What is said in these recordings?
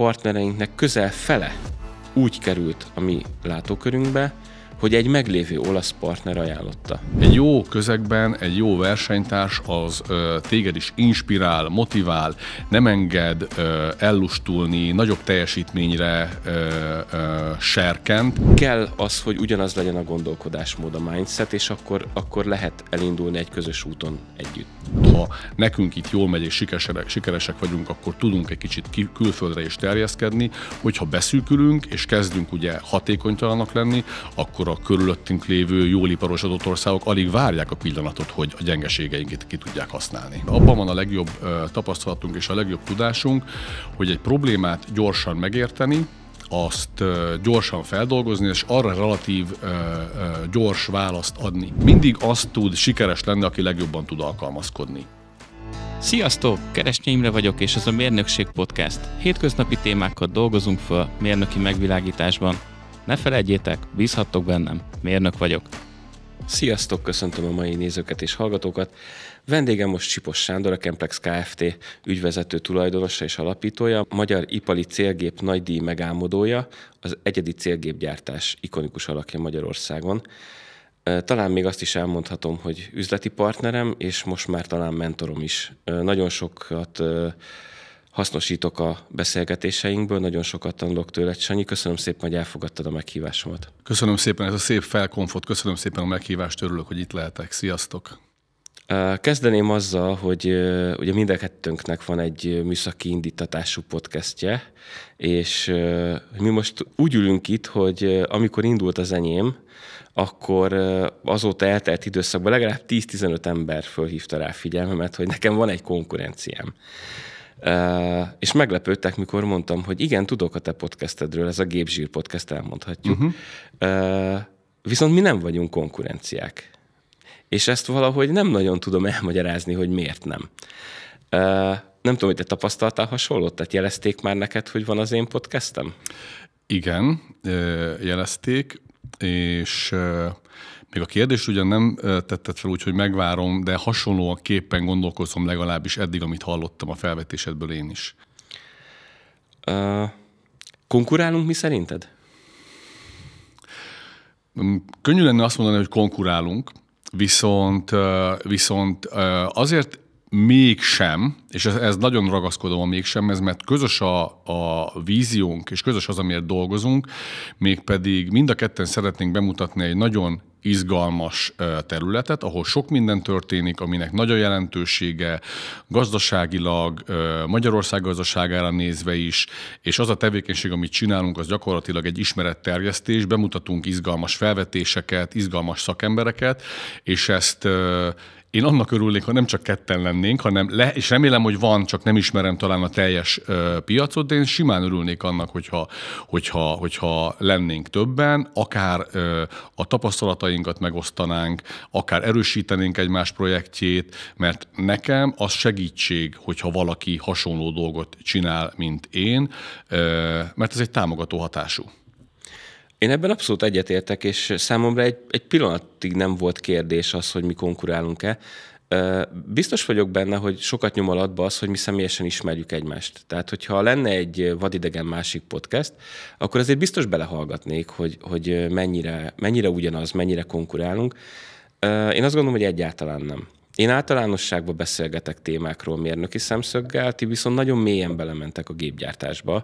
partnereinknek közel fele úgy került a mi látókörünkbe, hogy egy meglévő olasz partner ajánlotta. Egy jó közegben egy jó versenytárs az téged is inspirál, motivál, nem enged ellustulni, nagyobb teljesítményre serkent. Kell az, hogy ugyanaz legyen a gondolkodásmód, a mindset, és akkor lehet elindulni egy közös úton együtt. Ha nekünk itt jól megy és sikeresek vagyunk, akkor tudunk egy kicsit külföldre is terjeszkedni, hogyha beszűkülünk és kezdünk ugye hatékonytalanak lenni, akkor a körülöttünk lévő jól iparosodott országok alig várják a pillanatot, hogy a gyengeségeinket ki tudják használni. Abban van a legjobb tapasztalatunk és a legjobb tudásunk, hogy egy problémát gyorsan megérteni, azt gyorsan feldolgozni, és arra relatív gyors választ adni. Mindig azt tud sikeres lenni, aki legjobban tud alkalmazkodni. Sziasztok! Keresnyi Imre vagyok, és ez a Mérnökség Podcast. Hétköznapi témákat dolgozunk föl mérnöki megvilágításban. Ne felejtjétek, bízhattok bennem, mérnök vagyok. Sziasztok, köszöntöm a mai nézőket és hallgatókat. Vendégem most Csipos Sándor, a Chemplex Kft. Ügyvezető tulajdonosa és alapítója, magyar ipari célgép nagydíj megálmodója, az egyedi célgépgyártás ikonikus alakja Magyarországon. Talán még azt is elmondhatom, hogy üzleti partnerem, és most már talán mentorom is. Nagyon sokat hasznosítok a beszélgetéseinkből, nagyon sokat tanulok tőled. Sanyi, köszönöm szépen, hogy elfogadtad a meghívásomat. Köszönöm szépen, ez a szép felkonfot, köszönöm szépen a meghívást, örülök, hogy itt lehetek. Sziasztok! Kezdeném azzal, hogy ugye mind a kettőnknek van egy műszaki indítatású podcastje, és mi most úgy ülünk itt, hogy amikor indult az enyém, akkor azóta eltelt időszakban legalább 10-15 ember fölhívta rá figyelmemet, hogy nekem van egy konkurenciám. És meglepődtek, mikor mondtam, hogy igen, tudok a te podcastedről, ez a Gépzsír podcast, elmondhatjuk. Viszont mi nem vagyunk konkurenciák. És ezt valahogy nem nagyon tudom elmagyarázni, hogy miért nem. Nem tudom, hogy te tapasztaltál hasonlót? Tehát jelezték már neked, hogy van az én podcastem? Igen, jelezték, és még a kérdést ugyan nem tetted fel, úgyhogy megvárom, de hasonlóan képpen gondolkozom legalábbis eddig, amit hallottam a felvetésedből én is. Konkurálunk mi szerinted? Könnyű lenne azt mondani, hogy konkurálunk, viszont azért mégsem, és ez nagyon ragaszkodom a mégsem, mert közös a víziónk, és közös az, amiért dolgozunk, mégpedig mind a ketten szeretnénk bemutatni egy nagyon izgalmas területet, ahol sok minden történik, aminek nagy a jelentősége gazdaságilag, Magyarország gazdaságára nézve is, és az a tevékenység, amit csinálunk, az gyakorlatilag egy ismeretterjesztés, bemutatunk izgalmas felvetéseket, izgalmas szakembereket, és ezt én annak örülnék, ha nem csak ketten lennénk, és remélem, hogy van, csak nem ismerem talán a teljes piacot, de én simán örülnék annak, hogyha lennénk többen, akár a tapasztalatainkat megosztanánk, akár erősítenénk egymás projektjét, mert nekem az segítség, hogyha valaki hasonló dolgot csinál, mint én, mert ez egy támogató hatású. Én ebben abszolút egyetértek, és számomra egy pillanatig nem volt kérdés az, hogy mi konkurálunk-e. Biztos vagyok benne, hogy sokat nyom alatba az, hogy mi személyesen ismerjük egymást. Tehát, hogyha lenne egy vadidegen másik podcast, akkor azért biztos belehallgatnék, hogy mennyire ugyanaz, mennyire konkurálunk. Én azt gondolom, hogy egyáltalán nem. Én általánosságban beszélgetek témákról mérnöki szemszöggel, ti viszont nagyon mélyen belementek a gépgyártásba,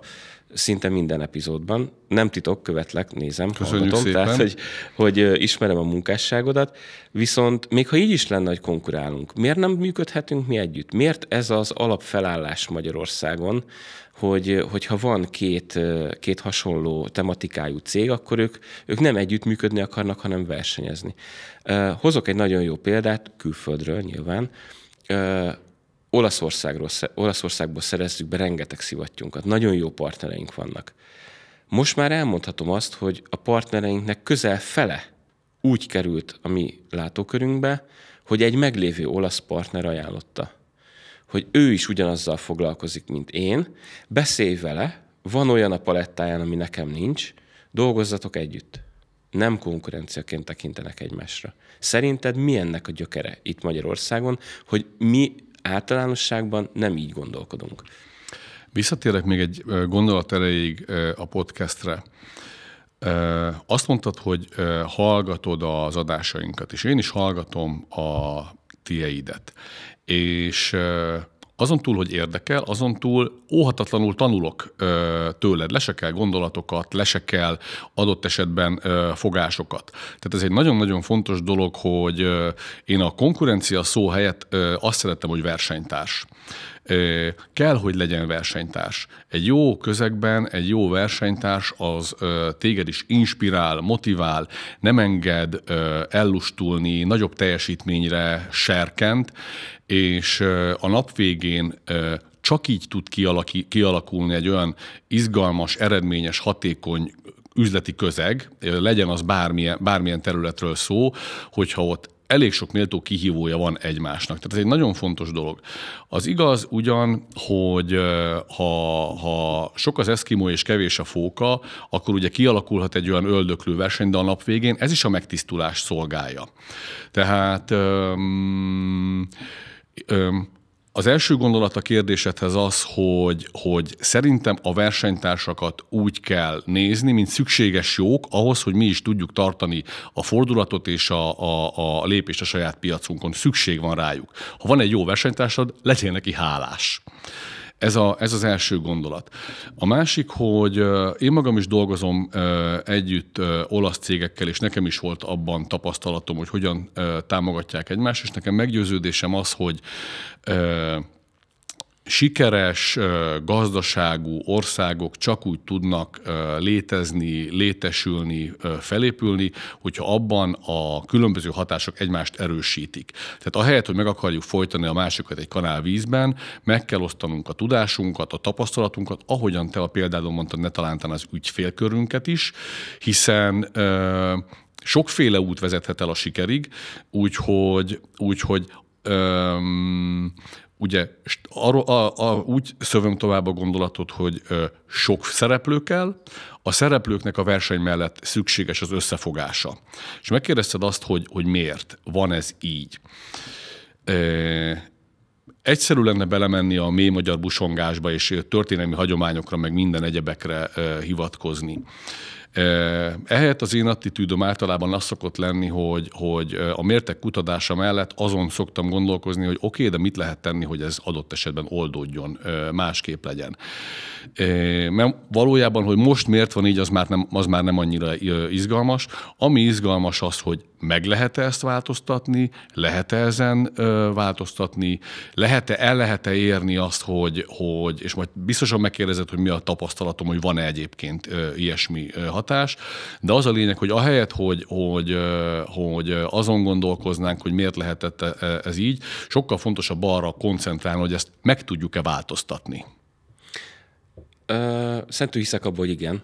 szinte minden epizódban. Nem titok, követlek, nézem, köszönjük hallgatom, szépen. tehát hogy ismerem a munkásságodat, viszont még ha így is lenne, hogy konkurálunk, miért nem működhetünk mi együtt? Miért ez az alapfelállás Magyarországon, hogyha van két hasonló tematikájú cég, akkor ők nem együttműködni akarnak, hanem versenyezni. Hozok egy nagyon jó példát, külföldről nyilván. Olaszországból szerezzük be rengeteg szivattyunkat. Nagyon jó partnereink vannak. Most már elmondhatom azt, hogy a partnereinknek közel fele úgy került a mi látókörünkbe, hogy egy meglévő olasz partner ajánlotta. Hogy ő is ugyanazzal foglalkozik, mint én, beszélj vele, van olyan a palettáján, ami nekem nincs, dolgozzatok együtt. Nem konkurenciaként tekintenek egymásra. Szerinted mi ennek a gyökere itt Magyarországon, hogy mi általánosságban nem így gondolkodunk? Visszatérek még egy gondolat erejéig a podcastre. Azt mondtad, hogy hallgatod az adásainkat, és én is hallgatom a tieidet. És azon túl, hogy érdekel, azon túl óhatatlanul tanulok tőled, lesekel gondolatokat, lesekel adott esetben fogásokat. Tehát ez egy nagyon-nagyon fontos dolog, hogy én a konkurencia szó helyett azt szerettem, hogy versenytárs. Kell, hogy legyen versenytárs. Egy jó közegben egy jó versenytárs az téged is inspirál, motivál, nem enged ellustulni, nagyobb teljesítményre serkent, és a nap végén csak így tud kialakulni egy olyan izgalmas, eredményes, hatékony üzleti közeg, legyen az bármilyen területről szó, hogyha ott elég sok méltó kihívója van egymásnak. Tehát ez egy nagyon fontos dolog. Az igaz ugyan, hogy ha sok az eszkimó és kevés a fóka, akkor ugye kialakulhat egy olyan öldöklő verseny, de a nap végén ez is a megtisztulást szolgálja. Tehát az első gondolat a kérdésedhez az, hogy szerintem a versenytársakat úgy kell nézni, mint szükséges jók ahhoz, hogy mi is tudjuk tartani a fordulatot és a lépést a saját piacunkon. Szükség van rájuk. Ha van egy jó versenytársad, legyél neki hálás. Ez az első gondolat. A másik, hogy én magam is dolgozom együtt olasz cégekkel, és nekem is volt abban tapasztalatom, hogy hogyan támogatják egymást, és nekem meggyőződésem az, hogy sikeres, gazdaságú országok csak úgy tudnak létezni, létesülni, felépülni, hogyha abban a különböző hatások egymást erősítik. Tehát ahelyett, hogy meg akarjuk folytani a másikat egy kanál vízben, meg kell osztanunk a tudásunkat, a tapasztalatunkat, ahogyan te a példádon mondtad, ne talántán az ügyfélkörünket is, hiszen sokféle út vezethet el a sikerig, úgyhogy ugye úgy szövöm tovább a gondolatot, hogy sok szereplő kell, a szereplőknek a verseny mellett szükséges az összefogása. És megkérdezted azt, hogy miért van ez így. Egyszerű lenne belemenni a mély magyar busongásba és történelmi hagyományokra, meg minden egyebekre hivatkozni. Ehelyett az én attitűdöm általában az szokott lenni, hogy a mértek kutatása mellett azon szoktam gondolkozni, hogy oké, de mit lehet tenni, hogy ez adott esetben oldódjon, másképp legyen. Mert valójában, hogy most miért van így, az már nem annyira izgalmas. Ami izgalmas az, hogy meg lehet-e ezt változtatni, lehet-e ezen változtatni, el lehet-e érni azt, hogy és majd biztosan megkérdezed, hogy mi a tapasztalatom, hogy van-e egyébként ilyesmi hatás, de az a lényeg, hogy ahelyett, hogy azon gondolkoznánk, hogy miért lehetett ez így, sokkal fontosabb arra koncentrálni, hogy ezt meg tudjuk-e változtatni. Szentül hiszek abban, hogy igen.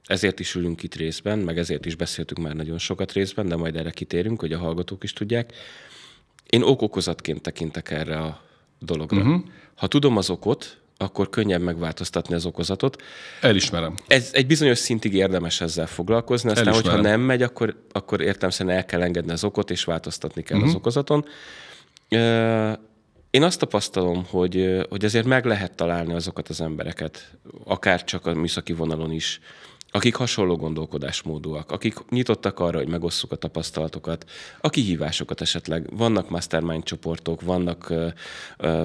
Ezért is ülünk itt részben, meg ezért is beszéltünk már nagyon sokat részben, de majd erre kitérünk, hogy a hallgatók is tudják. Én ok-okozatként tekintek erre a dologra. Uh-huh. Ha tudom az okot, akkor könnyebb megváltoztatni az okozatot. Elismerem. Ez egy bizonyos szintig érdemes ezzel foglalkozni, aztán hogyha nem megy, akkor értelemszerűen el kell engedni az okot, és változtatni kell az okozaton. Én azt tapasztalom, hogy azért meg lehet találni azokat az embereket, akár csak a műszaki vonalon is, akik hasonló gondolkodásmódúak, akik nyitottak arra, hogy megosszuk a tapasztalatokat, a kihívásokat esetleg. Vannak mastermind csoportok,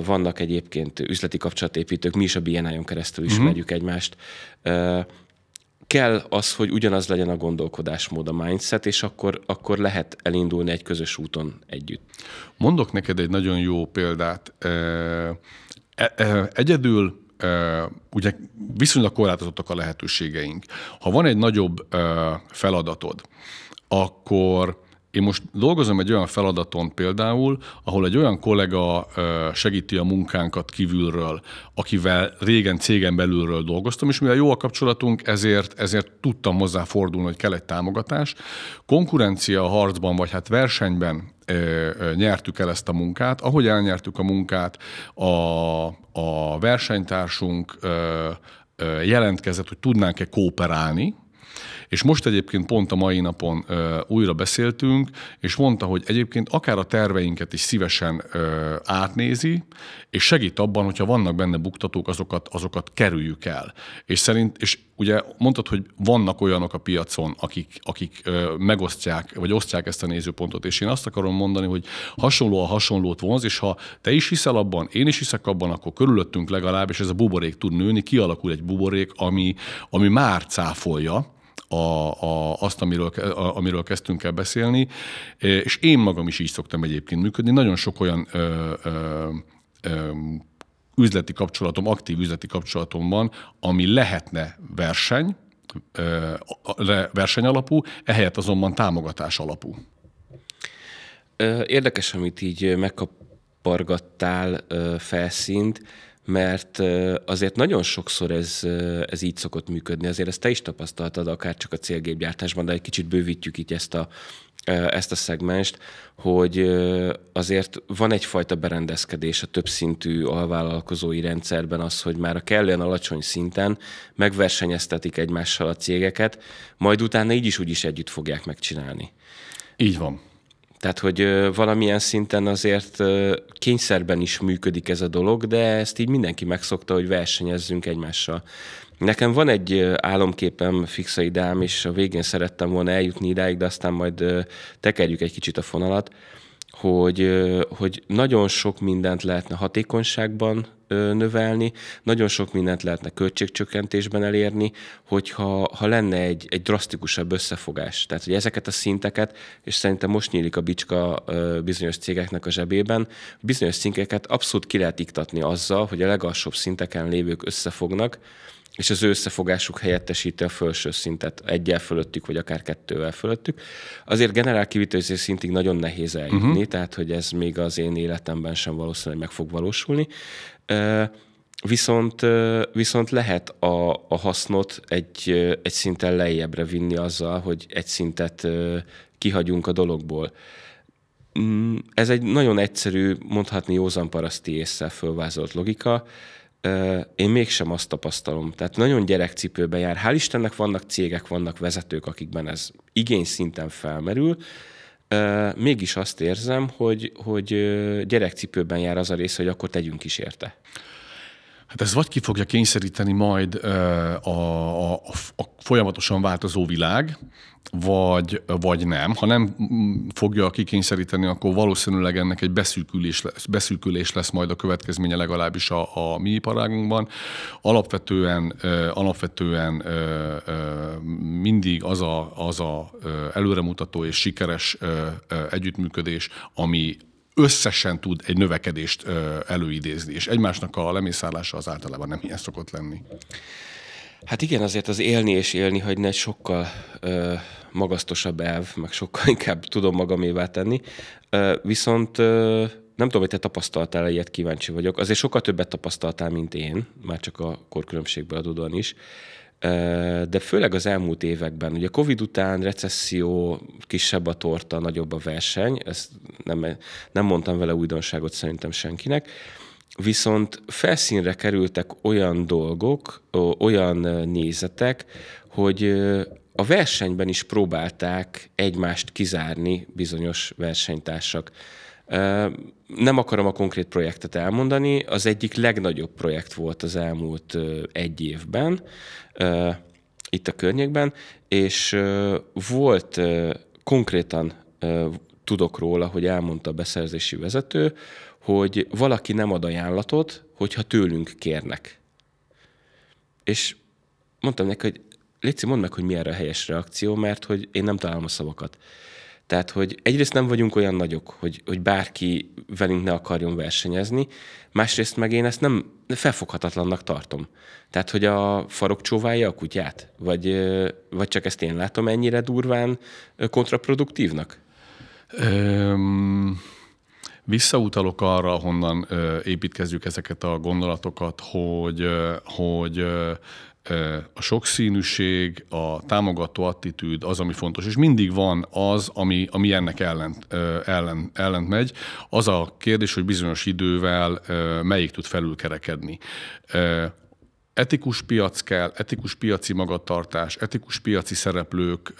vannak egyébként üzleti kapcsolatépítők, mi is a BNI-on keresztül ismerjük egymást. Kell az, hogy ugyanaz legyen a gondolkodásmód, a mindset, és akkor lehet elindulni egy közös úton együtt. Mondok neked egy nagyon jó példát. Egyedül ugye viszonylag korlátozottak a lehetőségeink. Ha van egy nagyobb feladatod, akkor én most dolgozom egy olyan feladaton például, ahol egy olyan kollega segíti a munkánkat kívülről, akivel régen cégen belülről dolgoztam, és mivel jó a kapcsolatunk, ezért tudtam hozzá fordulni, hogy kell egy támogatás. Konkurencia harcban, vagy hát versenyben nyertük el ezt a munkát. Ahogy elnyertük a munkát, a versenytársunk jelentkezett, hogy tudnánk-e kooperálni, És most egyébként pont a mai napon újra beszéltünk, és mondta, hogy egyébként akár a terveinket is szívesen átnézi, és segít abban, hogyha vannak benne buktatók, azokat kerüljük el. És ugye mondtad, hogy vannak olyanok a piacon, akik megosztják, vagy osztják ezt a nézőpontot, és én azt akarom mondani, hogy hasonló a hasonlót vonz, és ha te is hiszel abban, én is hiszek abban, akkor körülöttünk legalább, és ez a buborék tud nőni, kialakul egy buborék, ami már cáfolja azt, amiről kezdtünk el beszélni, és én magam is így szoktam egyébként működni. Nagyon sok olyan üzleti kapcsolatom, aktív üzleti kapcsolatom van, ami lehetne verseny alapú, ehelyett azonban támogatás alapú. Érdekes, amit így megkapargattál felszínt, mert azért nagyon sokszor ez így szokott működni. Azért ezt te is tapasztaltad, akár csak a célgépgyártásban, de egy kicsit bővítjük így ezt a szegmenst, hogy azért van egyfajta berendezkedés a többszintű alvállalkozói rendszerben az, hogy már a kellően alacsony szinten megversenyeztetik egymással a cégeket, majd utána így is úgy is együtt fogják megcsinálni. Így van. Tehát, hogy valamilyen szinten azért kényszerben is működik ez a dolog, de ezt így mindenki megszokta, hogy versenyezzünk egymással. Nekem van egy álomképem, fixa ideám, és a végén szerettem volna eljutni idáig, de aztán majd tekerjük egy kicsit a fonalat, hogy nagyon sok mindent lehetne hatékonyságban növelni, nagyon sok mindent lehetne költségcsökkentésben elérni, hogyha lenne egy drasztikusabb összefogás. Tehát, hogy ezeket a szinteket, és szerintem most nyílik a bicska bizonyos cégeknek a zsebében, bizonyos szinteket abszolút ki lehet iktatni azzal, hogy a legalsóbb szinteken lévők összefognak, és az ő összefogásuk helyettesíti a felső szintet, 1-el fölöttük, vagy akár 2-vel fölöttük. Azért generál kivitelezés szintig nagyon nehéz eljutni, tehát hogy ez még az én életemben sem valószínűleg meg fog valósulni. Viszont lehet a hasznot egy szinten lejjebbre vinni azzal, hogy egy szintet kihagyunk a dologból. Ez egy nagyon egyszerű, mondhatni józanparaszti ésszel fölvázolt logika. Én mégsem azt tapasztalom. Tehát nagyon gyerekcipőben jár. Hál' Istennek vannak cégek, vannak vezetők, akikben ez igényszinten felmerül. Mégis azt érzem, hogy gyerekcipőben jár az a rész, hogy akkor tegyünk is érte. Hát ez vagy ki fogja kényszeríteni majd a folyamatosan változó világ, vagy nem. Ha nem fogja kikényszeríteni, akkor valószínűleg ennek egy beszűkülés lesz majd a következménye legalábbis a mi iparágunkban. Alapvetően mindig az a előremutató és sikeres együttműködés, ami összesen tud egy növekedést előidézni, és egymásnak a lemészárlása az általában nem ilyen szokott lenni. Hát igen, azért az élni és élni hagyni egy sokkal magasztosabb elv, meg sokkal inkább tudom magamévá tenni. Viszont nem tudom, hogy te tapasztaltál ilyet, kíváncsi vagyok. Azért sokkal többet tapasztaltál, mint én, már csak a korkülönbségből adódóan is. De főleg az elmúlt években, ugye Covid után recesszió, kisebb a torta, nagyobb a verseny, ezt nem mondtam vele újdonságot szerintem senkinek, viszont felszínre kerültek olyan dolgok, olyan nézetek, hogy a versenyben is próbálták egymást kizárni bizonyos versenytársak. Nem akarom a konkrét projektet elmondani, az egyik legnagyobb projekt volt az elmúlt egy évben, itt a környékben, és volt konkrétan, tudok róla, hogy elmondta a beszerzési vezető, hogy valaki nem ad ajánlatot, hogyha tőlünk kérnek. És mondtam neki, hogy Léci, mondd meg, hogy mi erre a helyes reakció, mert hogy én nem találom a szavakat. Tehát, hogy egyrészt nem vagyunk olyan nagyok, hogy bárki velünk ne akarjon versenyezni, másrészt meg én ezt nem felfoghatatlannak tartom. Tehát, hogy a farok csóválja a kutyát? Vagy csak ezt én látom ennyire durván kontraproduktívnak? Visszautalok arra, honnan építkezzük ezeket a gondolatokat, hogy a sokszínűség, a támogató attitűd az, ami fontos, és mindig van az, ami ennek ellent megy. Az a kérdés, hogy bizonyos idővel melyik tud felülkerekedni. etikus piac kell, etikus piaci magatartás, etikus piaci szereplők,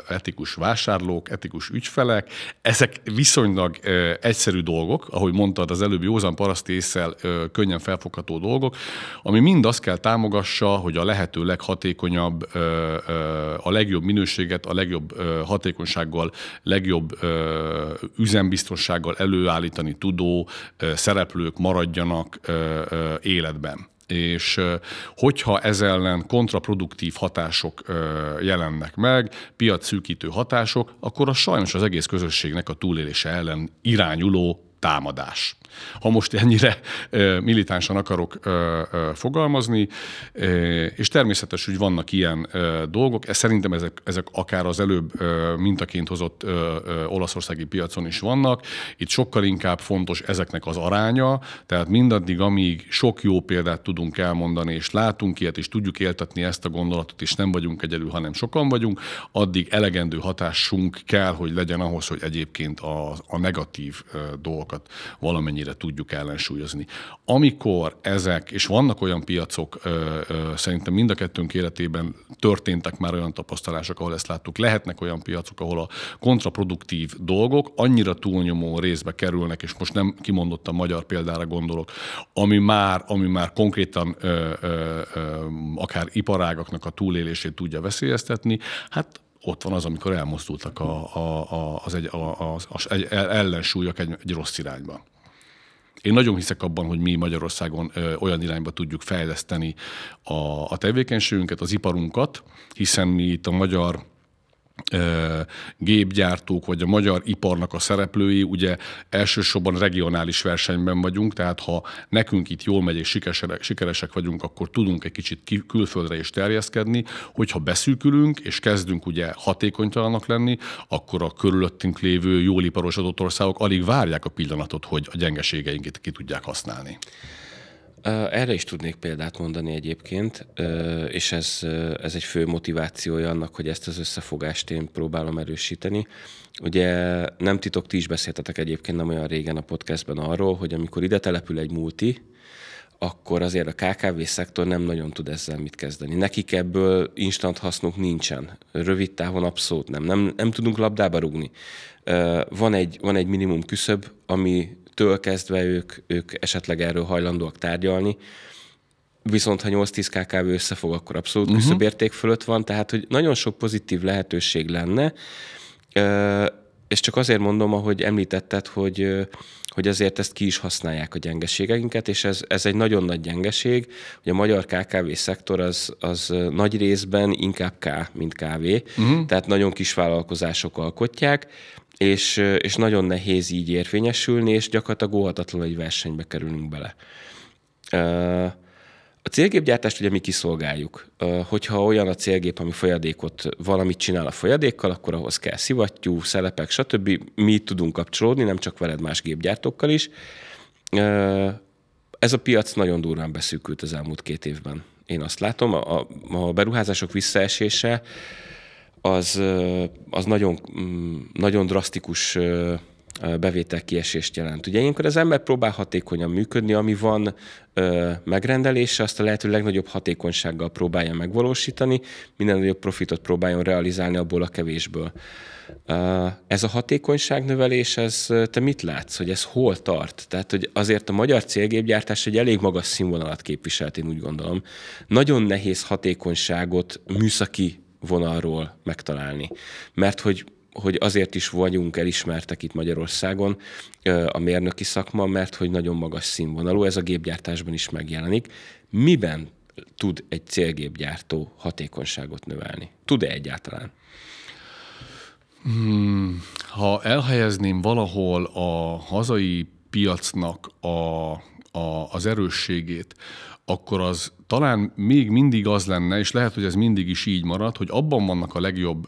etikus vásárlók, etikus ügyfelek. Ezek viszonylag egyszerű dolgok, ahogy mondtad az előbb, józan paraszti ésszel könnyen felfogható dolgok, ami mind azt kell támogassa, hogy a lehető leghatékonyabb, a legjobb minőséget, a legjobb hatékonysággal, legjobb üzembiztonsággal előállítani tudó szereplők maradjanak életben. És hogyha ez ellen kontraproduktív hatások jelennek meg, piacszűkítő hatások, akkor az sajnos az egész közösségnek a túlélése ellen irányuló támadás. Ha most ennyire militánsan akarok fogalmazni, és természetes, hogy vannak ilyen dolgok, szerintem ezek akár az előbb mintaként hozott olaszországi piacon is vannak. Itt sokkal inkább fontos ezeknek az aránya, tehát mindaddig, amíg sok jó példát tudunk elmondani, és látunk ilyet, és tudjuk éltetni ezt a gondolatot, és nem vagyunk egyedül, hanem sokan vagyunk, addig elegendő hatásunk kell, hogy legyen ahhoz, hogy egyébként a negatív dolgokat valamennyire tudjuk ellensúlyozni. Amikor ezek, és vannak olyan piacok, szerintem mind a kettőnk életében történtek már olyan tapasztalások, ahol ezt láttuk, lehetnek olyan piacok, ahol a kontraproduktív dolgok annyira túlnyomó részbe kerülnek, és most nem kimondottan magyar példára gondolok, ami már konkrétan akár iparágaknak a túlélését tudja veszélyeztetni, hát ott van az, amikor elmozdultak az ellensúlyok egy rossz irányba. Én nagyon hiszek abban, hogy mi Magyarországon olyan irányba tudjuk fejleszteni a tevékenységünket, az iparunkat, hiszen mi itt a magyar gépgyártók, vagy a magyar iparnak a szereplői, ugye elsősorban regionális versenyben vagyunk, tehát ha nekünk itt jól megy és sikeresek vagyunk, akkor tudunk egy kicsit külföldre is terjeszkedni, hogyha beszűkülünk és kezdünk ugye hatékonytalanak lenni, akkor a körülöttünk lévő jól iparosodott országok alig várják a pillanatot, hogy a gyengeségeinket ki tudják használni. Erre is tudnék példát mondani egyébként, és ez egy fő motivációja annak, hogy ezt az összefogást én próbálom erősíteni. Ugye nem titok, ti is beszéltetek egyébként nem olyan régen a podcastben arról, hogy amikor ide települ egy multi, akkor azért a KKV-szektor nem nagyon tud ezzel mit kezdeni. Nekik ebből instant hasznuk nincsen. Rövid távon abszolút nem tudunk labdába rúgni. Van egy minimum küszöb, amitől kezdve ők esetleg erről hajlandóak tárgyalni, viszont ha 8-10 KKV összefog, akkor abszolút küszöbérték fölött van, tehát hogy nagyon sok pozitív lehetőség lenne, és csak azért mondom, ahogy említetted, hogy azért ezt ki is használják a gyengeségeinket, és ez egy nagyon nagy gyengeség, hogy a magyar KKV-szektor az nagy részben inkább K, mint kávé, tehát nagyon kis vállalkozások alkotják, és nagyon nehéz így érvényesülni, és gyakorlatilag óhatatlanul egy versenybe kerülünk bele. A célgépgyártást ugye mi kiszolgáljuk. Hogyha olyan a célgép, ami folyadékot, valamit csinál a folyadékkal, akkor ahhoz kell szivattyú, szelepek, stb. Mi tudunk kapcsolódni, nem csak veled, más gépgyártókkal is. Ez a piac nagyon durván beszűkült az elmúlt 2 évben. Én azt látom, a beruházások visszaesése az nagyon, nagyon drasztikus bevételkiesést jelent. Ugye ilyenkor az ember próbál hatékonyan működni, ami van megrendelése, azt a lehető legnagyobb hatékonysággal próbálja megvalósítani, minden nagyobb profitot próbáljon realizálni abból a kevésből. Ez a hatékonyságnövelés, te mit látsz, hogy ez hol tart? Tehát, hogy azért a magyar célgépgyártás egy elég magas színvonalat képviselt, én úgy gondolom. Nagyon nehéz hatékonyságot műszaki vonalról megtalálni, mert hogy azért is vagyunk elismertek itt Magyarországon a mérnöki szakma, mert hogy nagyon magas színvonalú, ez a gépgyártásban is megjelenik. Miben tud egy célgépgyártó hatékonyságot növelni? Tud-e egyáltalán? Ha elhelyezném valahol a hazai piacnak az erősségét, akkor az talán még mindig az lenne, és lehet, hogy ez mindig is így marad, hogy abban vannak a legjobb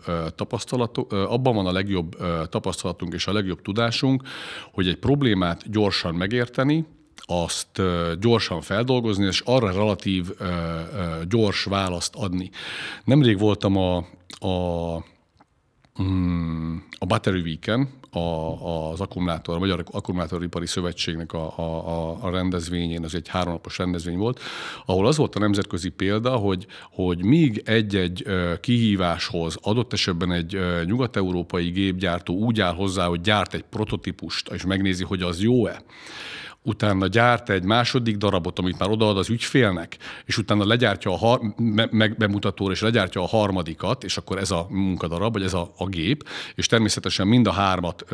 abban van a legjobb tapasztalatunk és a legjobb tudásunk, hogy egy problémát gyorsan megérteni, azt gyorsan feldolgozni, és arra relatív gyors választ adni. Nemrég voltam A Battery Week-en, az Magyar Akkumulátoripari Szövetségnek a rendezvényén, ez egy 3 napos rendezvény volt, ahol az volt a nemzetközi példa, hogy míg egy-egy kihíváshoz adott esetben egy nyugat-európai gépgyártó úgy áll hozzá, hogy gyárt egy prototípust, és megnézi, hogy az jó-e, utána gyárt egy második darabot, amit már odaad az ügyfélnek, és utána legyártja bemutatóra, és legyártja a harmadikat, és akkor ez a munkadarab, vagy ez a gép, és természetesen mind a 3-at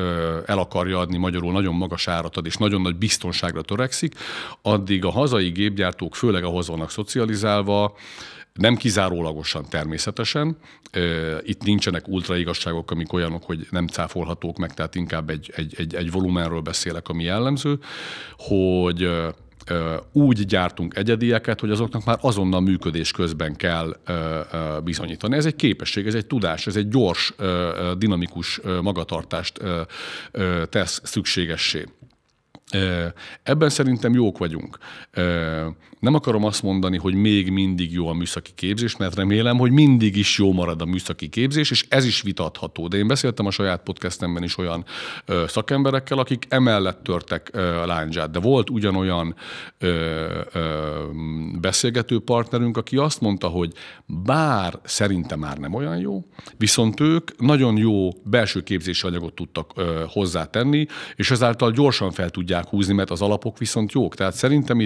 el akarja adni, magyarul nagyon magas árat ad, és nagyon nagy biztonságra törekszik, addig a hazai gépgyártók, főleg ahhoz vannak szocializálva, nem kizárólagosan természetesen. Itt nincsenek ultraigazságok, amik olyanok, hogy nem cáfolhatók meg, tehát inkább egy volumenről beszélek, ami jellemző, hogy úgy gyártunk egyedieket, hogy azoknak már azonnal működés közben kell bizonyítani. Ez egy képesség, ez egy tudás, ez egy gyors, dinamikus magatartást tesz szükségessé. Ebben szerintem jók vagyunk. Nem akarom azt mondani, hogy még mindig jó a műszaki képzés, mert remélem, hogy mindig is jó marad a műszaki képzés, és ez is vitatható. De én beszéltem a saját podcastemben is olyan szakemberekkel, akik emellett törtek lándzsát. De volt ugyanolyan beszélgető partnerünk, aki azt mondta, hogy bár szerintem már nem olyan jó, viszont ők nagyon jó belső képzési anyagot tudtak hozzátenni, és ezáltal gyorsan fel tudják húzni, mert az alapok viszont jók. Tehát szerintem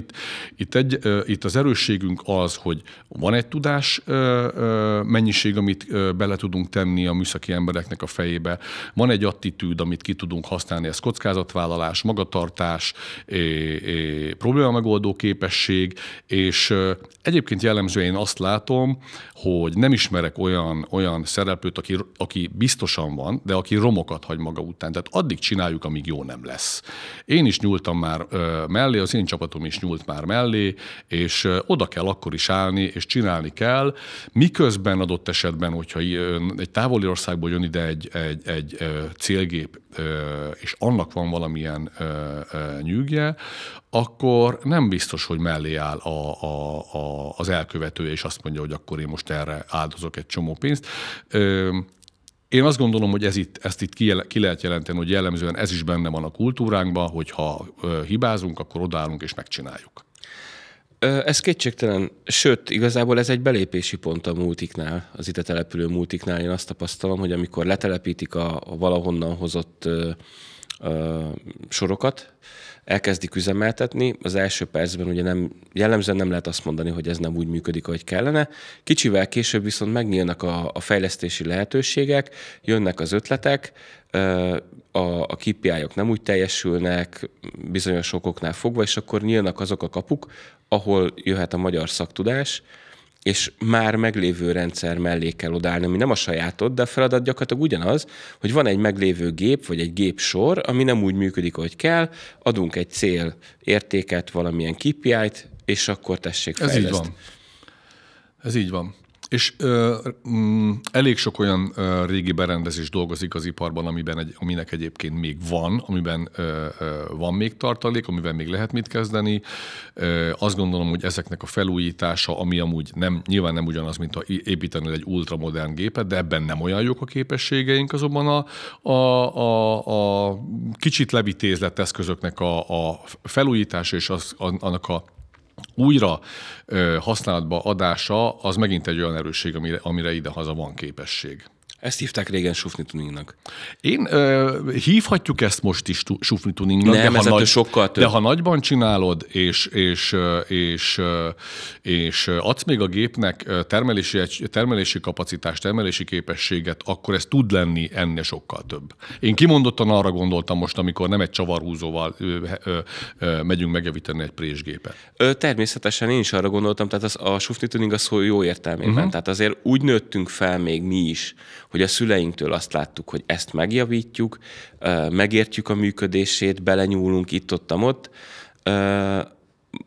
itt az erősségünk az, hogy van egy tudás mennyiség, amit bele tudunk tenni a műszaki embereknek a fejébe, van egy attitűd, amit ki tudunk használni, ez kockázatvállalás, magatartás, problémamegoldó képesség, és egyébként jellemzően én azt látom, hogy nem ismerek olyan szereplőt, aki biztosan van, de aki romokat hagy maga után. Tehát addig csináljuk, amíg jó nem lesz. Én is nyúltam már mellé, az én csapatom is nyúlt már mellé, és oda kell akkor is állni, és csinálni kell, miközben adott esetben, hogyha egy távoli országból jön ide egy célgép, és annak van valamilyen nyűgje, akkor nem biztos, hogy mellé áll az elkövetője, és azt mondja, hogy akkor én most erre áldozok egy csomó pénzt. Én azt gondolom, hogy ezt itt ki lehet jelenteni, hogy jellemzően ez is benne van a kultúránkban, hogy ha hibázunk, akkor odaállunk és megcsináljuk. Ez kétségtelen, sőt, igazából ez egy belépési pont a multiknál, az ide települő multiknál. Én azt tapasztalom, hogy amikor letelepítik a valahonnan hozott sorokat, elkezdik üzemeltetni, az első percben ugye jellemzően nem lehet azt mondani, hogy ez nem úgy működik, ahogy kellene. Kicsivel később viszont megnyílnak a fejlesztési lehetőségek, jönnek az ötletek, a KPI-ok nem úgy teljesülnek, bizonyos okoknál fogva, és akkor nyílnak azok a kapuk, ahol jöhet a magyar szaktudás, és már meglévő rendszer mellé kell odállni, ami nem a sajátod, de a feladat gyakorlatilag ugyanaz, hogy van egy meglévő gép, vagy egy gépsor, ami nem úgy működik, ahogy kell, adunk egy célértéket, valamilyen KPI-t, és akkor tessék fejleszteni. Ez így van. És elég sok olyan régi berendezés dolgozik az iparban, aminek egyébként még van, amiben van még tartalék, amiben még lehet mit kezdeni. Azt gondolom, hogy ezeknek a felújítása, ami amúgy nyilván nem ugyanaz, mint ha építeni egy ultramodern gépet, de ebben nem olyan jók a képességeink, azonban a kicsit levitézlett eszközöknek a felújítása és annak a újra használatba adása, az megint egy olyan erősség, amire idehaza van képesség. Ezt hívták régen sufni tuningnak. Hívhatjuk ezt most is sufni tuningnak, de ha nagyban csinálod, és adsz még a gépnek termelési kapacitást, termelési képességet, akkor ez tud lenni ennél sokkal több. Én kimondottan arra gondoltam most, amikor nem egy csavarhúzóval megyünk megjavítani egy présgépet. Természetesen én is arra gondoltam, tehát a sufni tuning a szó jó értelmében. Tehát azért úgy nőttünk fel még mi is, hogy a szüleinktől azt láttuk, hogy ezt megjavítjuk, megértjük a működését, belenyúlunk itt-ott.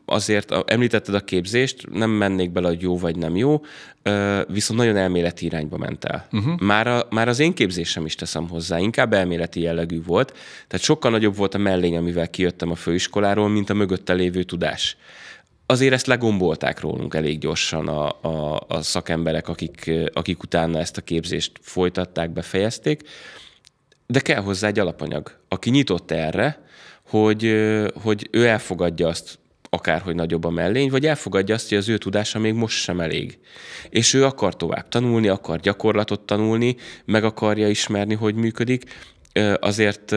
Azért említetted a képzést, nem mennék bele, hogy jó vagy nem jó, viszont nagyon elméleti irányba ment el. Már az én képzésem is teszem hozzá, inkább elméleti jellegű volt, tehát sokkal nagyobb volt a mellény, amivel kijöttem a főiskoláról, mint a mögötte lévő tudás. azért ezt legombolták rólunk elég gyorsan a szakemberek, akik utána ezt a képzést folytatták, befejezték, de kell hozzá egy alapanyag, aki nyitott erre, hogy ő elfogadja azt, akárhogy nagyobb a mellény, vagy elfogadja azt, hogy az ő tudása még most sem elég. És ő akar tovább tanulni, akar gyakorlatot tanulni, meg akarja ismerni, hogy működik. Azért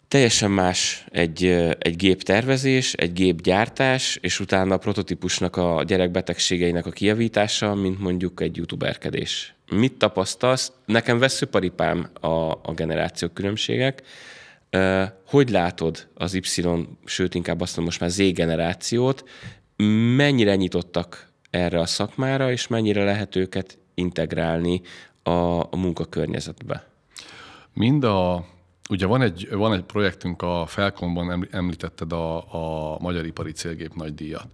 teljesen más egy géptervezés, egy gépgyártás, és utána a prototípusnak a gyerekbetegségeinek a kijavítása, mint mondjuk egy youtuberkedés. Mit tapasztalsz? Nekem vesszőparipám a generációk különbségek. Hogy látod az Y, sőt inkább azt mondom most már Z generációt, mennyire nyitottak erre a szakmára, és mennyire lehet őket integrálni a munkakörnyezetbe? Ugye van egy projektünk a Felkonban, említetted a Magyar Ipari Célgép Nagydíjat.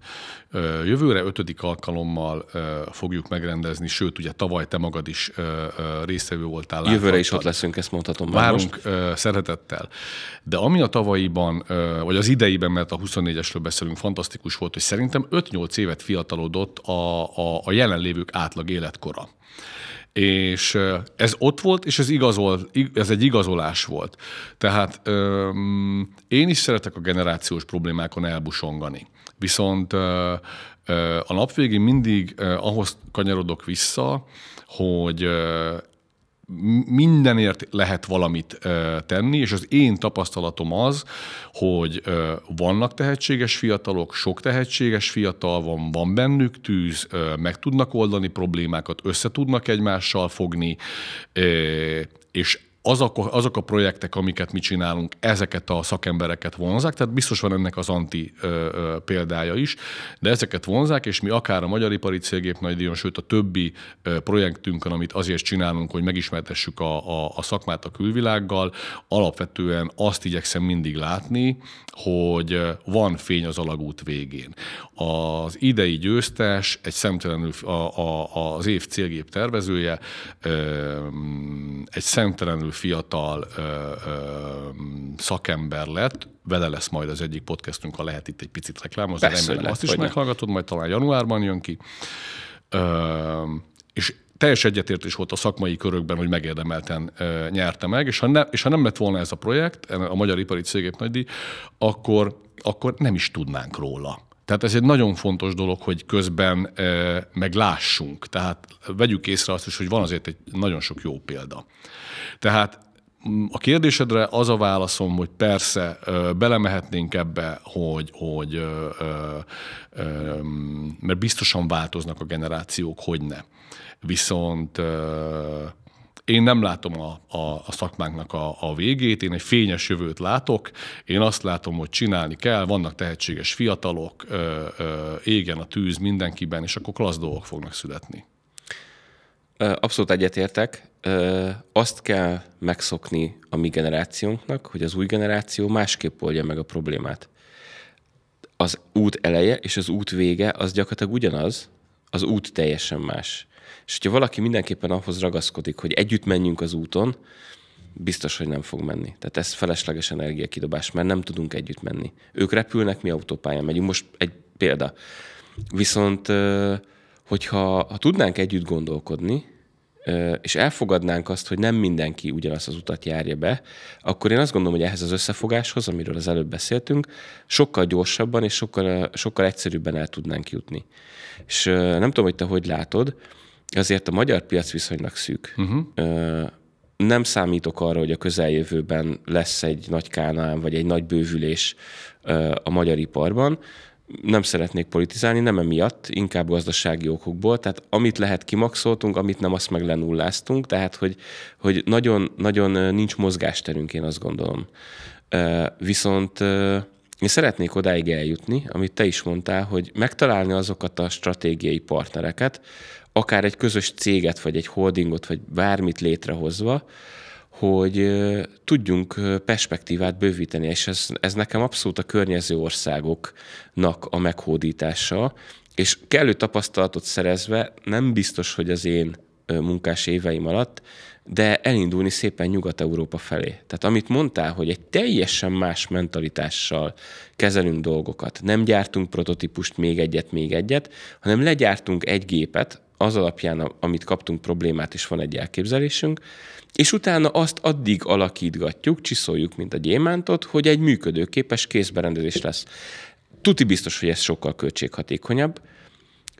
Jövőre 5. alkalommal fogjuk megrendezni, sőt, ugye tavaly te magad is résztvevő voltál. Jövőre is ott leszünk, ezt mondhatom. Várunk szeretettel. De ami a tavalyiban, vagy az ideiben, mert a 24-esről beszélünk, fantasztikus volt, hogy szerintem 5-8 évet fiatalodott a jelenlévők átlag életkora. És ez ott volt, és ez egy igazolás volt. Tehát én is szeretek a generációs problémákon elbusongani. Viszont a nap végén mindig ahhoz kanyarodok vissza, hogy mindenért lehet valamit tenni, és az én tapasztalatom az, hogy vannak tehetséges fiatalok, sok tehetséges fiatal van bennük tűz, meg tudnak oldani problémákat, össze tudnak egymással fogni, és azok a projektek, amiket mi csinálunk, ezeket a szakembereket vonzák, tehát biztos van ennek az anti példája is, de ezeket vonzák, és mi akár a Magyar Ipari Célgép Nagydíjon, sőt a többi projektünkön, amit azért csinálunk, hogy megismertessük a szakmát a külvilággal, alapvetően azt igyekszem mindig látni, hogy van fény az alagút végén. Az idei győztes, egy szemtelenül az év célgép tervezője, egy szemtelenül fiatal szakember lett, vele lesz majd az egyik podcastünk, ha lehet itt egy picit reklámozni, remélem azt is meghallgatod, majd talán januárban jön ki. És teljes egyetértés volt a szakmai körökben, hogy megérdemelten nyerte meg, és ha nem lett volna ez a projekt, a Magyar Ipari Célgép Nagydíj, akkor nem is tudnánk róla. Tehát ez egy nagyon fontos dolog, hogy közben meglássunk. Tehát vegyük észre azt is, hogy van azért egy nagyon sok jó példa. Tehát a kérdésedre az a válaszom, hogy persze belemehetnénk ebbe, mert biztosan változnak a generációk, hogy ne. Viszont én nem látom a szakmánknak a végét, én egy fényes jövőt látok, én azt látom, hogy csinálni kell, vannak tehetséges fiatalok, égen a tűz mindenkiben, és akkor klassz dolgok fognak születni. Abszolút egyetértek. Azt kell megszokni a mi generációnknak, hogy az új generáció másképp oldja meg a problémát. Az út eleje és az út vége az gyakorlatilag ugyanaz, az út teljesen más. És hogyha valaki mindenképpen ahhoz ragaszkodik, hogy együtt menjünk az úton, biztos, hogy nem fog menni. Tehát ez felesleges energiakidobás, mert nem tudunk együtt menni. Ők repülnek, mi autópályán megyünk. Most egy példa. Viszont, hogyha tudnánk együtt gondolkodni, és elfogadnánk azt, hogy nem mindenki ugyanazt az utat járja be, akkor én azt gondolom, hogy ehhez az összefogáshoz, amiről az előbb beszéltünk, sokkal gyorsabban és sokkal egyszerűbben el tudnánk jutni. És nem tudom, hogy te hogy látod, azért a magyar piac viszonylag szűk. Nem számítok arra, hogy a közeljövőben lesz egy nagy Kánaán vagy egy nagy bővülés a magyar iparban. Nem szeretnék politizálni, nem emiatt, inkább gazdasági okokból. Tehát amit lehet, kimaxoltunk, amit nem, azt meg lenulláztunk. Tehát, hogy nagyon, nagyon nincs mozgásterünk, én azt gondolom. Viszont én szeretnék odáig eljutni, amit te is mondtál, hogy megtalálni azokat a stratégiai partnereket, akár egy közös céget, vagy egy holdingot, vagy bármit létrehozva, hogy tudjunk perspektívát bővíteni, és ez nekem abszolút a környező országoknak a meghódítása, és kellő tapasztalatot szerezve nem biztos, hogy az én munkás éveim alatt, de elindulni szépen Nyugat-Európa felé. Tehát amit mondtál, hogy egy teljesen más mentalitással kezelünk dolgokat, nem gyártunk prototípust még egyet, hanem legyártunk egy gépet, az alapján, amit kaptunk problémát, és van egy elképzelésünk, és utána azt addig alakítgatjuk, csiszoljuk, mint a gyémántot, hogy egy működőképes kézberendezés lesz. Tuti biztos, hogy ez sokkal költséghatékonyabb.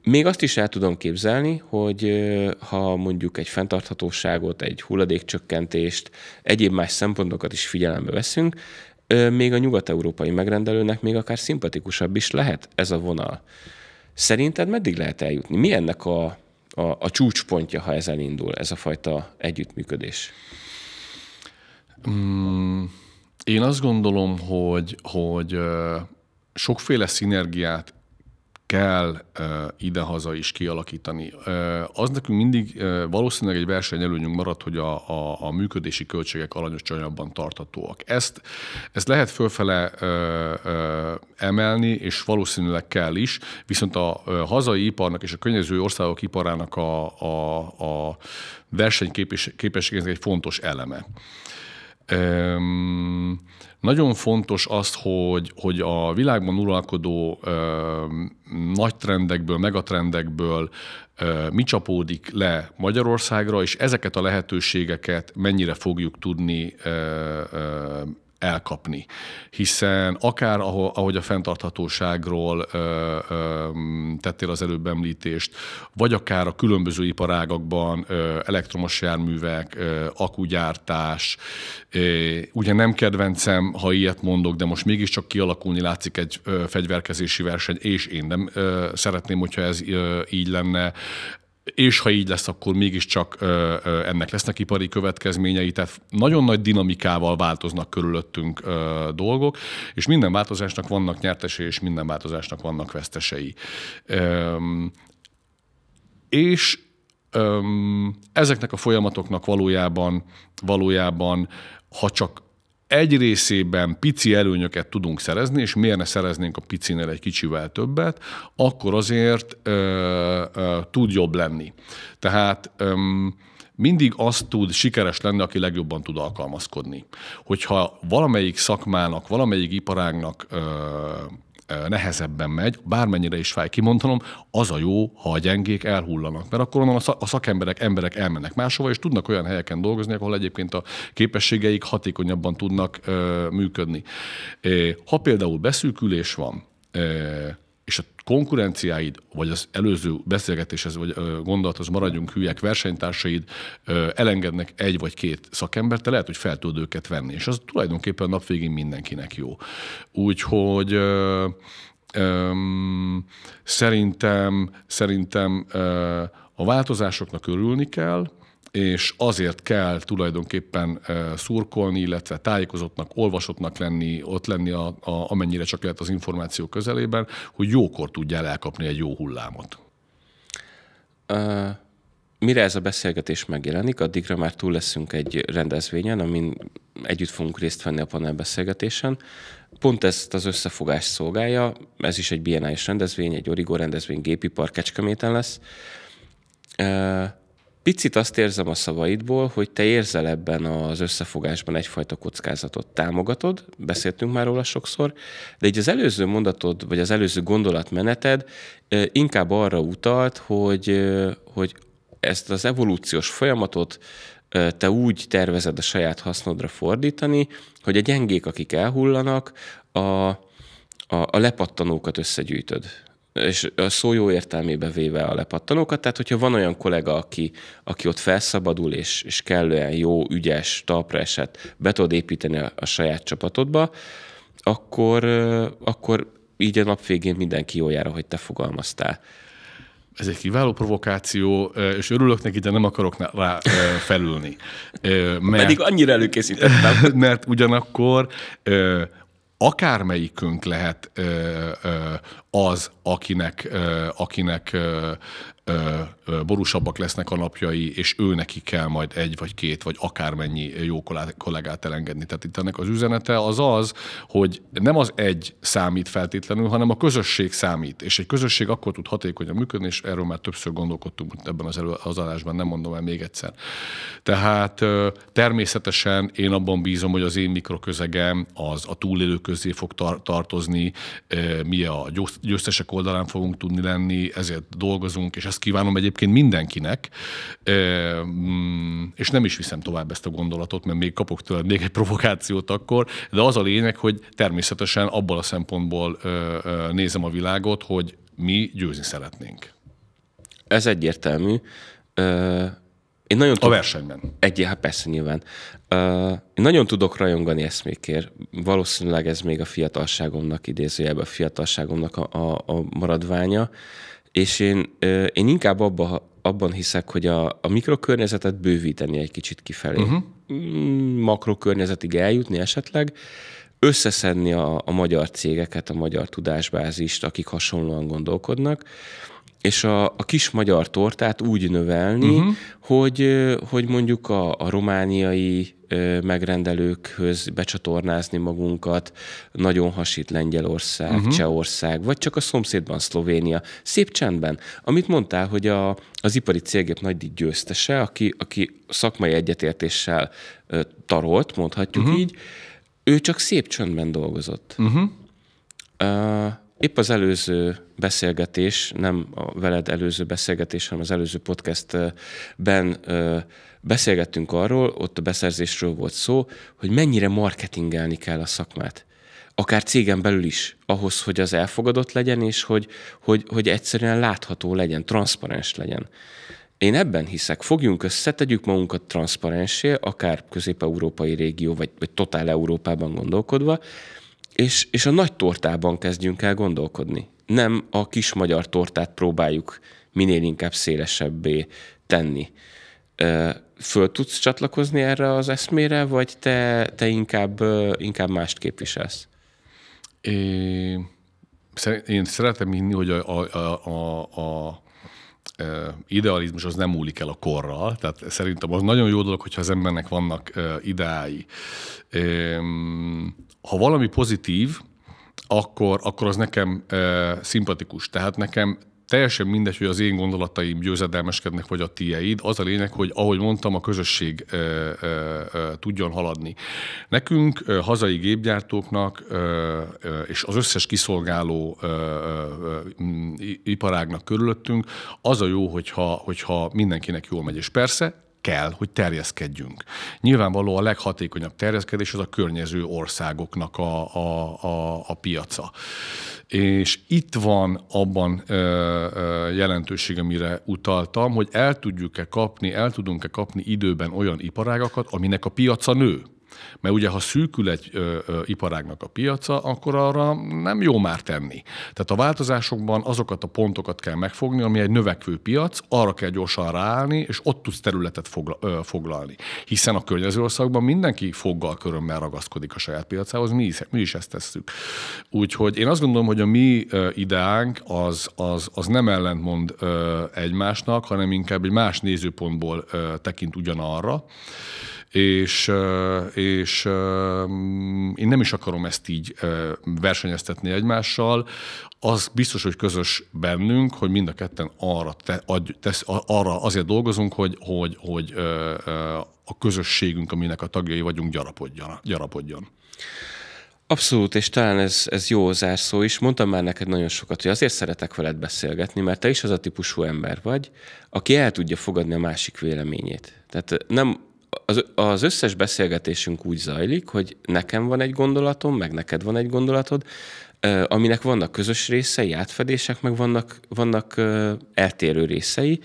Még azt is el tudom képzelni, hogy ha mondjuk egy fenntarthatóságot, egy hulladékcsökkentést, egyéb más szempontokat is figyelembe veszünk, még a nyugat-európai megrendelőnek még akár szimpatikusabb is lehet ez a vonal. Szerinted meddig lehet eljutni? Mi ennek a csúcspontja, ha ez elindul, ez a fajta együttműködés? Én azt gondolom, hogy sokféle szinergiát kell idehaza is kialakítani. Az nekünk mindig valószínűleg egy versenyelőnyünk marad, hogy a működési költségek alacsonyabban tarthatóak. Ezt lehet fölfele emelni, és valószínűleg kell is, viszont a hazai iparnak és a környező országok iparának a versenyképességének egy fontos eleme. Nagyon fontos az, hogy a világban uralkodó nagy trendekből, megatrendekből mi csapódik le Magyarországra, és ezeket a lehetőségeket mennyire fogjuk tudni elkapni. Hiszen akár ahogy a fenntarthatóságról tettél az előbb említést, vagy akár a különböző iparágakban elektromos járművek, akugyártás, ugye nem kedvencem, ha ilyet mondok, de most mégiscsak kialakulni látszik egy fegyverkezési verseny, és én nem szeretném, hogyha ez így lenne. És ha így lesz, akkor mégiscsak ennek lesznek ipari következményei, tehát nagyon nagy dinamikával változnak körülöttünk dolgok, és minden változásnak vannak nyertesei, és minden változásnak vannak vesztesei. És ezeknek a folyamatoknak valójában, ha csak egy részében pici előnyöket tudunk szerezni, és miért ne szereznénk a picinél egy kicsivel többet, akkor azért tud jobb lenni. Tehát mindig az tud sikeres lenni, aki legjobban tud alkalmazkodni. Hogyha valamelyik szakmának, valamelyik iparágnak nehezebben megy, bármennyire is fáj kimondanom, az a jó, ha a gyengék elhullanak. Mert akkor onnan a emberek elmennek máshova, és tudnak olyan helyeken dolgozni, ahol egyébként a képességeik hatékonyabban tudnak működni. Ha például beszűkülés van, és a konkurenciáid, vagy az előző beszélgetéshez, vagy gondolathoz maradjunk hülyek, versenytársaid elengednek egy vagy két szakembert, te lehet, hogy fel tudod őket venni, és az tulajdonképpen a nap végén mindenkinek jó. Úgyhogy szerintem a változásoknak örülni kell, és azért kell tulajdonképpen szurkolni, illetve tájékozottnak, olvasottnak lenni, ott lenni amennyire csak lehet az információ közelében, hogy jókor tudjál elkapni egy jó hullámot. Mire ez a beszélgetés megjelenik, addigra már túl leszünk egy rendezvényen, amin együtt fogunk részt venni a panelbeszélgetésen. Pont ezt az összefogást szolgálja, ez is egy biennális rendezvény, egy Origo rendezvény, gépipar Kecskeméten lesz. Picit azt érzem a szavaidból, hogy te érzel ebben az összefogásban egyfajta kockázatot. Támogatod, beszéltünk már róla sokszor, de így az előző mondatod, vagy az előző gondolatmeneted inkább arra utalt, hogy ezt az evolúciós folyamatot te úgy tervezed a saját hasznodra fordítani, hogy a gyengék, akik elhullanak, a lepattanókat összegyűjtöd. És a szó jó értelmébe véve a lepattanókat, tehát hogyha van olyan kollega, aki ott felszabadul, és kellően jó, ügyes, talpra esett, be tudod építeni a saját csapatodba, akkor így a nap végén mindenki jól jár, ahogy te fogalmaztál. Ez egy kiváló provokáció, és örülök neki, de nem akarok rá felülni. Pedig annyira előkészítettem. Mert ugyanakkor akármelyikünk lehet az, akinek borúsabbak lesznek a napjai, és ő neki kell majd egy vagy két, vagy akármennyi jó kollégát elengedni. Tehát itt ennek az üzenete az, hogy nem az egy számít feltétlenül, hanem a közösség számít. És egy közösség akkor tud hatékonyan működni, és erről már többször gondolkodtunk ebben az adásban, nem mondom el még egyszer. Tehát természetesen én abban bízom, hogy az én mikroközegem az a túlélők közé fog tartozni, mi a győztesek oldalán fogunk tudni lenni, ezért dolgozunk, és ezt kívánom egyébként mindenkinek, és nem is viszem tovább ezt a gondolatot, mert még kapok tőled még egy provokációt akkor, de az a lényeg, hogy természetesen abból a szempontból nézem a világot, hogy mi győzni szeretnénk. Ez egyértelmű. Én nagyon a versenyben. Hát persze nyilván. Én nagyon tudok rajongani eszmékért. Valószínűleg ez még a fiatalságomnak, idézőjelben a fiatalságomnak a maradványa, és én inkább abban hiszek, hogy a mikrokörnyezetet bővíteni egy kicsit kifelé. Makrokörnyezetig eljutni esetleg, összeszedni a magyar cégeket, a magyar tudásbázist, akik hasonlóan gondolkodnak, és a kis magyar tortát úgy növelni, hogy mondjuk a romániai megrendelőkhöz becsatornázni magunkat, nagyon hasít Lengyelország, Csehország, vagy csak a szomszédban Szlovénia. Szép csendben. Amit mondtál, hogy az ipari célgép nagydíj győztese, aki szakmai egyetértéssel tarolt, mondhatjuk így, ő csak szép csöndben dolgozott. Épp az előző beszélgetés, nem a veled előző beszélgetés, hanem az előző podcastben beszélgettünk arról, ott a beszerzésről volt szó, hogy mennyire marketingelni kell a szakmát. Akár cégen belül is, ahhoz, hogy az elfogadott legyen, és hogy egyszerűen látható legyen, transzparens legyen. Én ebben hiszek. Fogjunk össze, tegyük magunkat transzparensé, akár közép-európai régió, vagy totál Európában gondolkodva, és a nagy tortában kezdjünk el gondolkodni. Nem a kis magyar tortát próbáljuk minél inkább szélesebbé tenni. Föl tudsz csatlakozni erre az eszmére, vagy te inkább mást képviselsz? Én szeretem hinni, hogy a idealizmus az nem múlik el a korral, tehát szerintem az nagyon jó dolog, hogyha az embernek vannak ideái. Ha valami pozitív, akkor az nekem szimpatikus. Tehát nekem teljesen mindegy, hogy az én gondolataim győzedelmeskednek, vagy a tieid. Az a lényeg, hogy ahogy mondtam, a közösség tudjon haladni. Nekünk, hazai gépgyártóknak és az összes kiszolgáló iparágnak körülöttünk, az a jó, hogyha mindenkinek jól megy. És persze, kell, hogy terjeszkedjünk. Nyilvánvaló a leghatékonyabb terjeszkedés az a környező országoknak a piaca. És itt van abban jelentőség, amire utaltam, hogy el tudunk-e kapni időben olyan iparágakat, aminek a piaca nő. Mert ugye, ha szűkül egy iparágnak a piaca, akkor arra nem jó már tenni. Tehát a változásokban azokat a pontokat kell megfogni, ami egy növekvő piac, arra kell gyorsan ráállni, és ott tudsz területet foglalni. Hiszen a környező országban mindenki foggal körömmel ragaszkodik a saját piacához, mi is ezt tesszük. Úgyhogy én azt gondolom, hogy a mi ideánk az nem ellentmond egymásnak, hanem inkább egy más nézőpontból tekint ugyanarra. És én nem is akarom ezt így versenyeztetni egymással. Az biztos, hogy közös bennünk, hogy mind a ketten arra azért dolgozunk, hogy a közösségünk, aminek a tagjai vagyunk, gyarapodjon. Abszolút, és talán ez jó zárszó is. Mondtam már neked nagyon sokat, hogy azért szeretek veled beszélgetni, mert te is az a típusú ember vagy, aki el tudja fogadni a másik véleményét. Tehát nem az összes beszélgetésünk úgy zajlik, hogy nekem van egy gondolatom, meg neked van egy gondolatod, aminek vannak közös részei, átfedések, meg vannak eltérő részei,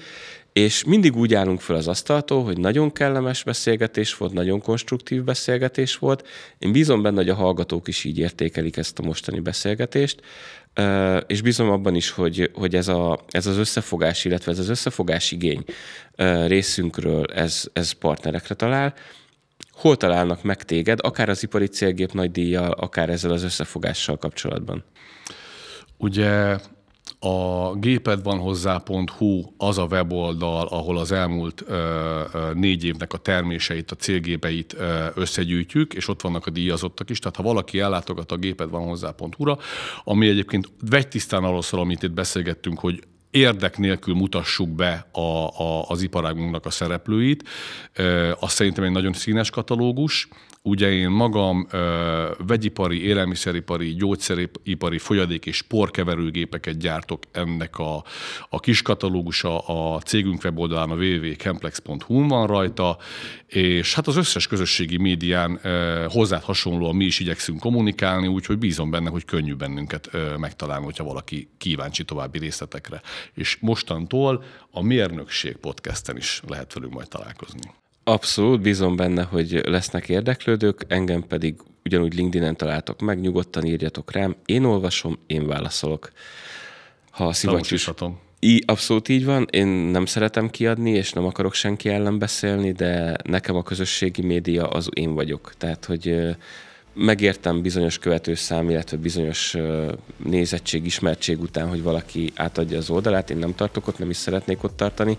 és mindig úgy állunk fel az asztaltól, hogy nagyon kellemes beszélgetés volt, nagyon konstruktív beszélgetés volt. Én bízom benne, hogy a hallgatók is így értékelik ezt a mostani beszélgetést, és bízom abban is, hogy ez az összefogás, illetve ez az összefogás igény részünkről ez partnerekre talál. Hol találnak meg téged, akár az ipari célgép nagydíjjal, akár ezzel az összefogással kapcsolatban? Ugye A gépedvanhozzá.hu az a weboldal, ahol az elmúlt 4 évnek a terméseit, a célgépeit összegyűjtjük, és ott vannak a díjazottak is. Tehát ha valaki ellátogat a gépedvanhozzá.hu-ra, ami egyébként vegytisztán arról szól, amit itt beszélgettünk, hogy érdek nélkül mutassuk be az iparágunknak a szereplőit. Azt szerintem egy nagyon színes katalógus. Ugye én magam vegyipari, élelmiszeripari, gyógyszeripari, folyadék és porkeverőgépeket gyártok, ennek a kis katalógusa a cégünk weboldalán, a www.chemplex.hu van rajta, és hát az összes közösségi médián hozzád hasonlóan mi is igyekszünk kommunikálni, úgyhogy bízom benne, hogy könnyű bennünket megtalálni, hogyha valaki kíváncsi további részletekre. És mostantól a Mérnökség podcasten is lehet velünk majd találkozni. Abszolút, bízom benne, hogy lesznek érdeklődők, engem pedig ugyanúgy LinkedIn-en találtok meg, nyugodtan írjatok rám, én olvasom, én válaszolok. Ha szivattyús... Abszolút így van, én nem szeretem kiadni, és nem akarok senki ellen beszélni, de nekem a közösségi média az én vagyok. Tehát, hogy megértem bizonyos követőszám, illetve bizonyos nézettség, ismertség után, hogy valaki átadja az oldalát, én nem tartok ott, nem is szeretnék ott tartani,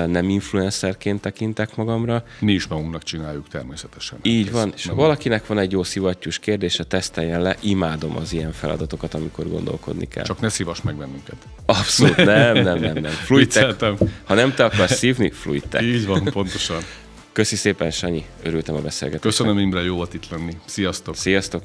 nem influencerként tekintek magamra. Mi is magunknak csináljuk természetesen. Így van, és ha valakinek van egy jó szivattyús kérdése, teszteljen le, imádom az ilyen feladatokat, amikor gondolkodni kell. Csak ne szívass meg bennünket. Abszolút, nem. Fluidtech. Ha nem te akarsz szívni, Fluidtech. Így van, pontosan. Köszi szépen, Sanyi, örültem a beszélgetésre. Köszönöm, Imre, jó volt itt lenni. Sziasztok! Sziasztok!